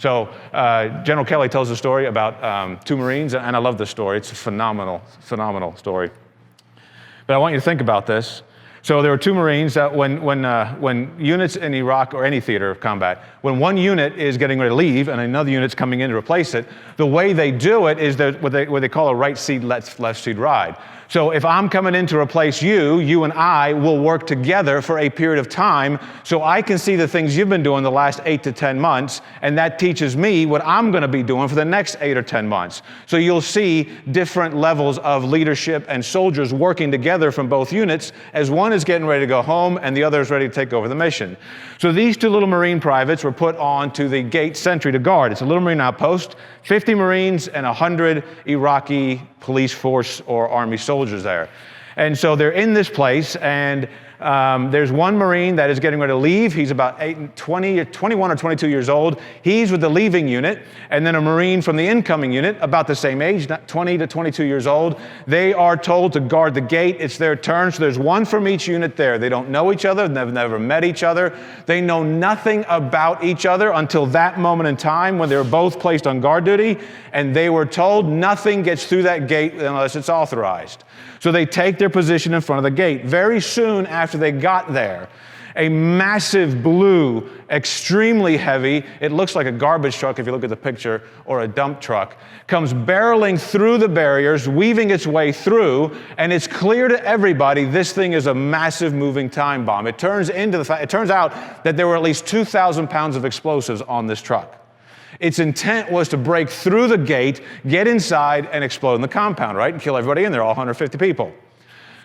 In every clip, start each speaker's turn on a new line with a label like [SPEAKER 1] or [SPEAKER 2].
[SPEAKER 1] So General Kelly tells a story about two Marines, and I love this story. It's a phenomenal, phenomenal story. But I want you to think about this. So there were two Marines that when units in Iraq or any theater of combat, when one unit is getting ready to leave and another unit's coming in to replace it, the way they do it is what they call a right seat, left seat ride. So if I'm coming in to replace you, you and I will work together for a period of time so I can see the things you've been doing the last 8 to 10 months, and that teaches me what I'm going to be doing for the next 8 or 10 months. So you'll see different levels of leadership and soldiers working together from both units as one is getting ready to go home and the other is ready to take over the mission. So these two little Marine privates were put on to the gate sentry to guard. It's a little Marine outpost, 50 Marines and 100 Iraqi police force or army soldiers there. And so they're in this place, and there's one Marine that is getting ready to leave. He's about 21 or 22 years old. He's with the leaving unit, and then a Marine from the incoming unit, about the same age, 20 to 22 years old. They are told to guard the gate. It's their turn, so there's one from each unit there. They don't know each other. They've never met each other. They know nothing about each other until that moment in time when they were both placed on guard duty, and they were told nothing gets through that gate unless it's authorized. So they take their position in front of the gate. Very soon after they got there, a massive blue, extremely heavy, it looks like a garbage truck if you look at the picture, or a dump truck, comes barreling through the barriers, weaving its way through, and it's clear to everybody this thing is a massive moving time bomb. It turns out that there were at least 2,000 pounds of explosives on this truck. Its intent was to break through the gate, get inside, and explode in the compound, right? And kill everybody in there, all 150 people.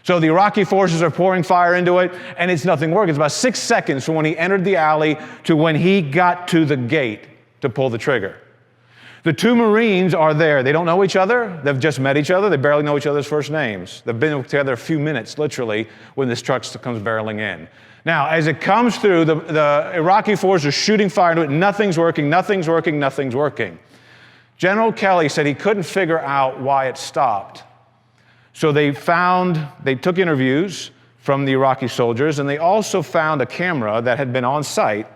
[SPEAKER 1] So the Iraqi forces are pouring fire into it, and it's nothing working. It's about 6 seconds from when he entered the alley to when he got to the gate to pull the trigger. The two Marines are there. They don't know each other. They've just met each other. They barely know each other's first names. They've been together a few minutes, literally, when this truck comes barreling in. Now, as it comes through, the Iraqi forces are shooting fire into it. Nothing's working, nothing's working, nothing's working. General Kelly said he couldn't figure out why it stopped. So they took interviews from the Iraqi soldiers, and they also found a camera that had been on site,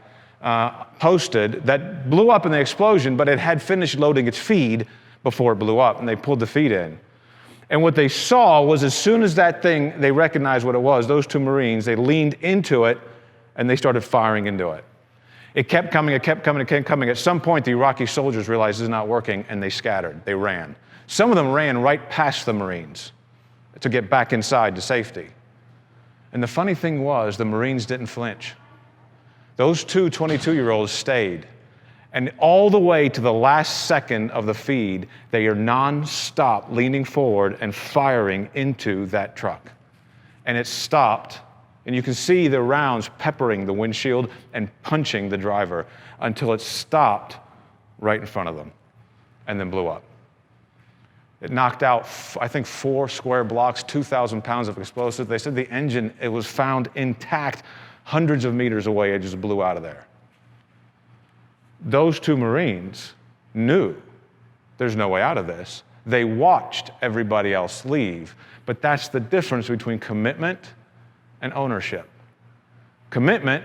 [SPEAKER 1] posted, that blew up in the explosion, but it had finished loading its feed before it blew up, and they pulled the feed in. And what they saw was as soon as that thing, they recognized what it was, those two Marines, they leaned into it, and they started firing into it. It kept coming, it kept coming, it kept coming. At some point, the Iraqi soldiers realized this is not working, and they scattered, they ran. Some of them ran right past the Marines to get back inside to safety. And the funny thing was, the Marines didn't flinch. Those two 22-year-olds stayed. And all the way to the last second of the feed, they are non-stop leaning forward and firing into that truck. And it stopped, and you can see the rounds peppering the windshield and punching the driver until it stopped right in front of them and then blew up. It knocked out, I think, 4 square blocks, 2,000 pounds of explosives. They said the engine, it was found intact hundreds of meters away. It just blew out of there. Those two Marines knew there's no way out of this. They watched everybody else leave. But that's the difference between commitment and ownership. Commitment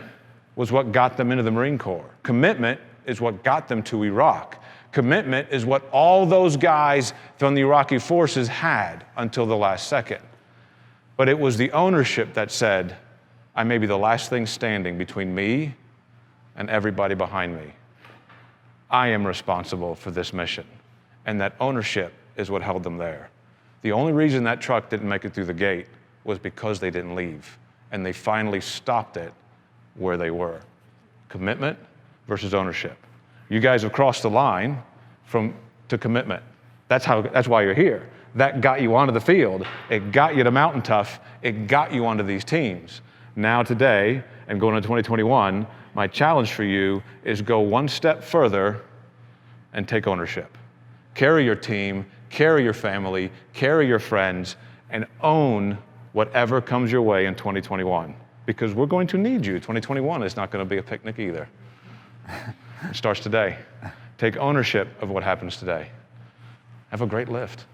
[SPEAKER 1] was what got them into the Marine Corps. Commitment is what got them to Iraq. Commitment is what all those guys from the Iraqi forces had until the last second. But it was the ownership that said, I may be the last thing standing between me and everybody behind me. I am responsible for this mission. And that ownership is what held them there. The only reason that truck didn't make it through the gate was because they didn't leave. And they finally stopped it where they were. Commitment versus ownership. You guys have crossed the line to commitment. That's why you're here. That got you onto the field. It got you to Mountain Tough. It got you onto these teams. Now today, and going into 2021, my challenge for you is go one step further and take ownership. Carry your team, carry your family, carry your friends, and own whatever comes your way in 2021. Because we're going to need you. 2021 is not going to be a picnic either. It starts today. Take ownership of what happens today. Have a great lift.